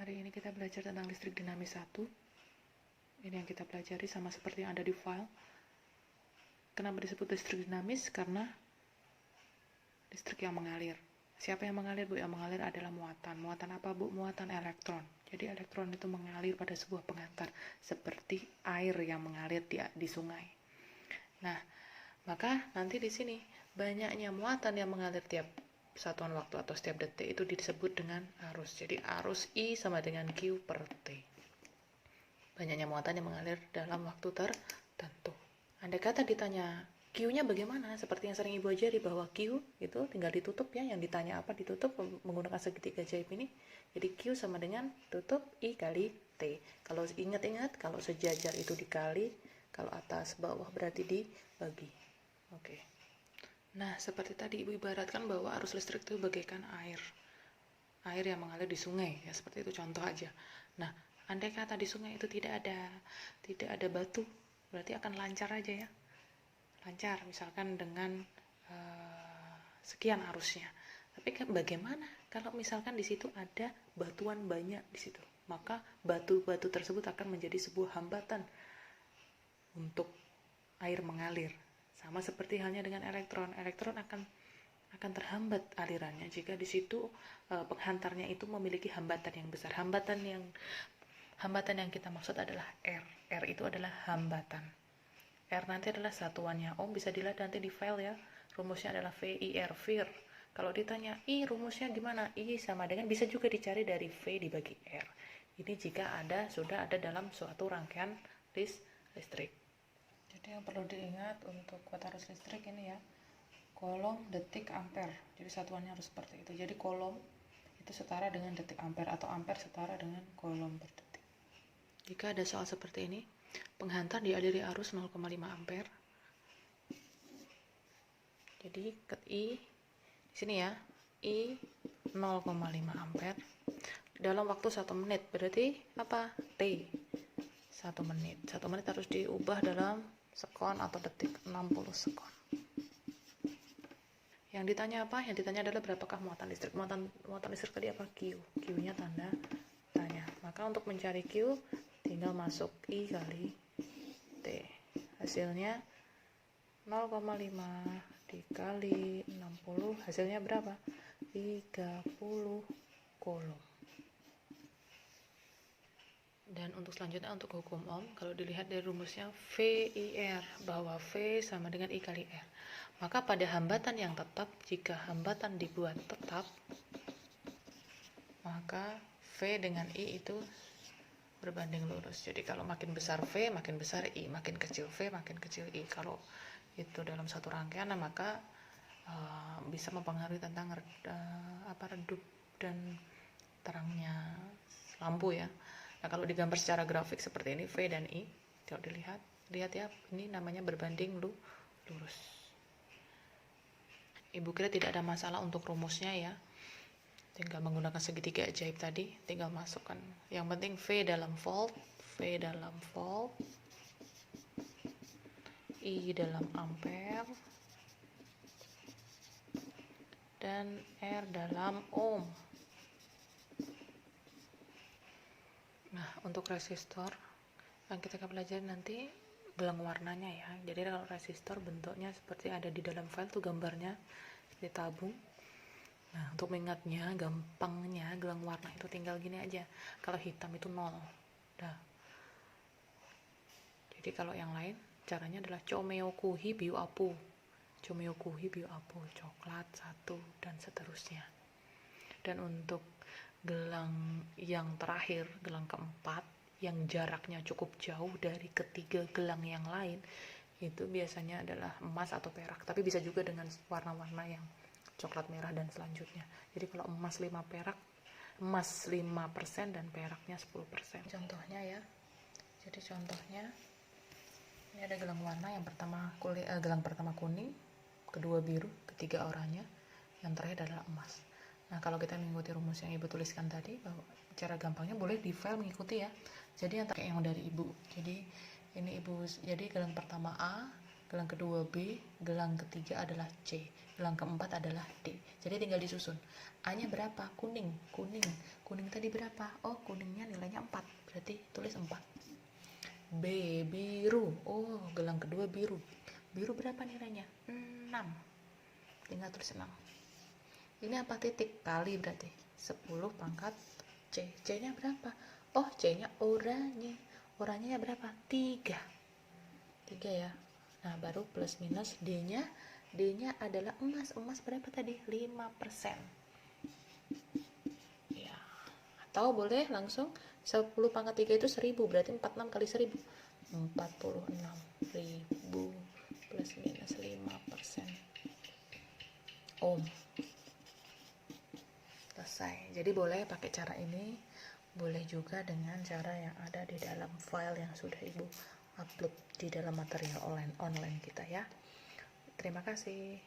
Hari ini kita belajar tentang listrik dinamis 1. Ini yang kita pelajari sama seperti yang ada di file. Kenapa disebut listrik dinamis? Karena listrik yang mengalir. Siapa yang mengalir, Bu? Yang mengalir adalah muatan. Muatan apa, Bu? Muatan elektron. Jadi elektron itu mengalir pada sebuah pengantar, seperti air yang mengalir di sungai. Nah, maka nanti di sini banyaknya muatan yang mengalir tiap satuan waktu atau setiap detik itu disebut dengan arus. Jadi arus I sama dengan Q per T. Banyaknya muatan yang mengalir dalam waktu tertentu. Andai kata ditanya Q-nya bagaimana, seperti yang sering Ibu ajari bahwa Q itu tinggal ditutup ya, yang ditanya apa ditutup menggunakan segitiga ajaib ini. Jadi Q sama dengan tutup I kali T. Kalau ingat-ingat, kalau sejajar itu dikali, kalau atas bawah berarti dibagi. Oke. Nah, seperti tadi Ibu ibaratkan bahwa arus listrik itu bagaikan air. Air yang mengalir di sungai, ya seperti itu contoh aja. Nah, andai kata di sungai itu tidak ada batu, berarti akan lancar aja ya. Lancar, misalkan dengan sekian arusnya. Tapi bagaimana kalau misalkan di situ ada batuan banyak di situ? Maka batu-batu tersebut akan menjadi sebuah hambatan untuk air mengalir. Sama seperti halnya dengan elektron. Elektron akan terhambat alirannya jika di situ penghantarnya itu memiliki hambatan yang besar. Hambatan yang kita maksud adalah R. R itu adalah hambatan. R nanti adalah satuannya ohm, bisa dilihat nanti di file ya. Rumusnya adalah VIR, VIR. Kalau ditanya I rumusnya gimana? I sama dengan, bisa juga dicari dari V dibagi R. Ini jika sudah ada dalam suatu rangkaian listrik. Jadi yang perlu diingat untuk kuota arus listrik ini ya, kolom, detik, ampere. Jadi satuannya harus seperti itu. Jadi kolom itu setara dengan detik ampere, atau ampere setara dengan kolom per detik. Jika ada soal seperti ini, penghantar dialiri arus 0,5 ampere. Jadi I di sini ya, I 0,5 ampere dalam waktu 1 menit. Berarti apa? T 1 menit. 1 menit harus diubah dalam sekon atau detik, 60 sekon. Yang ditanya apa? Yang ditanya adalah berapakah muatan listrik. Muatan listrik tadi apa? Q. Q-nya tanda tanya. Maka untuk mencari Q, tinggal masuk I kali T. Hasilnya 0,5 dikali 60. Hasilnya berapa? 30 coulomb. Dan untuk selanjutnya, untuk hukum ohm, kalau dilihat dari rumusnya VIR, bahwa V sama dengan I kali R. Maka pada hambatan yang tetap, jika hambatan dibuat tetap, maka V dengan I itu berbanding lurus. Jadi kalau makin besar V, makin besar I, makin kecil V, makin kecil I. Kalau itu dalam satu rangkaian, maka bisa mempengaruhi tentang redup dan terangnya lampu ya. Nah, kalau digambar secara grafik seperti ini, V dan I, kalau lihat ya, ini namanya berbanding lurus. Ibu kira tidak ada masalah untuk rumusnya ya. Tinggal menggunakan segitiga ajaib tadi, tinggal masukkan. Yang penting V dalam volt, I dalam ampere, dan R dalam ohm. Nah, untuk resistor yang kita akan pelajari nanti gelang warnanya ya. Jadi kalau resistor bentuknya seperti ada di dalam file tuh gambarnya seperti tabung. Nah, untuk mengingatnya gampangnya gelang warna itu tinggal gini aja. Kalau hitam itu 0. Dah. Jadi kalau yang lain caranya adalah chomeokuhi biu apu. Chomeokuhi biu apu, coklat 1 dan seterusnya. Dan untuk gelang yang terakhir, gelang keempat, yang jaraknya cukup jauh dari ketiga gelang yang lain, itu biasanya adalah emas atau perak, tapi bisa juga dengan warna-warna yang coklat merah dan selanjutnya. Jadi kalau emas 5 perak, emas 5% dan peraknya 10%. Contohnya ya. Jadi contohnya ini ada gelang warna, yang pertama gelang pertama kuning, kedua biru, ketiga oranye, yang terakhir adalah emas. Nah, kalau kita mengikuti rumus yang Ibu tuliskan tadi, bahwa cara gampangnya boleh di file mengikuti ya. Jadi yang dari Ibu. Jadi ini Ibu, jadi gelang pertama A, gelang kedua B, gelang ketiga adalah C, gelang keempat adalah D. Jadi tinggal disusun. A-nya berapa? Kuning tadi berapa? Oh, kuningnya nilainya 4, berarti tulis 4. B, biru. Oh, gelang kedua biru berapa nilainya? 6, tinggal tulis 6. Ini apa? Titik kali, berarti 10 pangkat C. C nya berapa? Oh, C nya oranye berapa? 3 ya. Nah, baru plus minus D nya adalah emas berapa tadi? 5%. Ya, atau boleh langsung 10 pangkat 3 itu 1000, berarti 46 kali 1000, 46.000 plus minus 5% ohm. Selesai. Jadi boleh pakai cara ini, boleh juga dengan cara yang ada di dalam file yang sudah Ibu upload di dalam material online kita ya. Terima kasih.